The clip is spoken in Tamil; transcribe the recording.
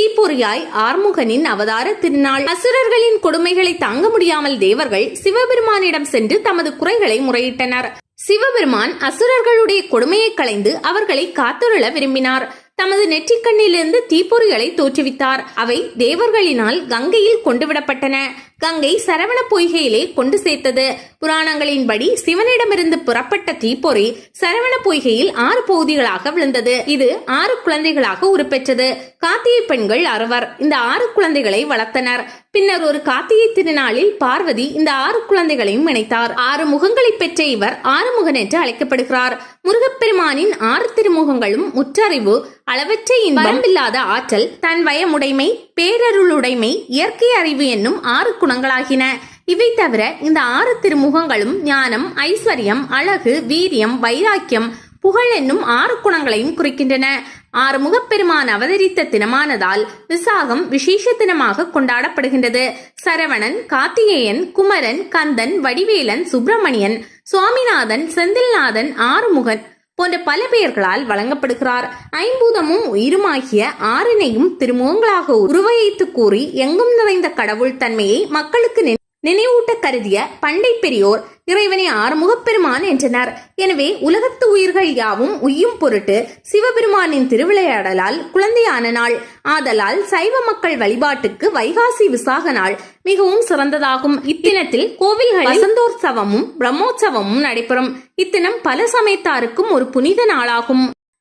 தீப்பொறியாய் ஆறுமுகனின் அவதார திருநாள். அசுரர்களின் கொடுமைகளை தாங்க முடியாமல் தேவர்கள் சிவபெருமானிடம் சென்று தமது குறைகளை முறையிட்டனர். சிவபெருமான் அசுரர்களுடைய கொடுமையை களைந்து அவர்களை காத்துருள விரும்பினார். தமது நெற்றிக்கண்ணிலிருந்து தீப்பொறிகளை தோற்றுவித்தார். அவை தேவர்களினால் கங்கையில் கொண்டுவிடப்பட்டன. கங்கை சரவண பொய்கையிலே கொண்டு சேர்த்தது. புராணங்களின்படி சிவனிடமிருந்து புறப்பட்ட தீப்பொறி சரவண பொய்கையில் 6 பகுதிகளாக விழுந்தது. இது 6 குழந்தைகளாக உருப்பெற்றது. கார்த்திகை பெண்கள் 6 இந்த 6 குழந்தைகளை வளர்த்தனர். பின்னர் ஒரு கார்த்திகை திருநாளில் பார்வதி இந்த 6 குழந்தைகளையும் இணைத்தார். 6 முகங்களை பெற்ற இவர் ஆறுமுகன் என்று அழைக்கப்படுகிறார். முருகப்பெருமானின் 6 திருமுகங்களும் முற்றறிவு, அளவற்ற இன்பமில்லாத ஆற்றல், தன் வயமுடைமை, பேரருளுடைமை, இயற்கை அறிவு என்னும் 6 குணங்களாகின. இவை தவிர இந்த 6 திருமுகங்களும் ஞானம், ஐஸ்வர்யம், அழகு, வீரியம், வைராக்கியம், புகழ் என்னும் 6 குணங்களையும் குறிக்கின்றன. ஆறுமுகப்பெருமான் அவதரித்த தினமானதால் விசாகம் விசேஷ தினமாக கொண்டாடப்படுகின்றது. சரவணன், கார்த்திகேயன், குமரன், கந்தன், வடிவேலன், சுப்பிரமணியன், சுவாமிநாதன், செந்தில்நாதன், ஆறுமுகன் போன்ற பல பெயர்களால் வழங்கப்படுகிறார். ஐம்பூதமும் உயிருமாகிய 6னையும் திருமுகங்களாக உருவகித்து கூறி எங்கும் நிறைந்த கடவுள் தன்மையை மக்களுக்கு நினைவூட்ட கருதிய பண்டை பெரியோர் இறைவனை ஆறுமுகப்பெருமான் என்றனர். எனவே உலகத்து உயிர்கள் யாவும் உய்யும் பொருட்டு சிவபெருமானின் திருவிளையாடலால் குழந்தையான நாள். ஆதலால் சைவ மக்கள் வழிபாட்டுக்கு வைகாசி விசாக நாள் மிகவும் சிறந்ததாகும். இத்தினத்தில் கோவில்களில் வசந்தோற்சவமும் பிரம்மோற்சவமும் நடைபெறும். இத்தினம் பல சமயத்தாருக்கும் ஒரு புனித நாளாகும்.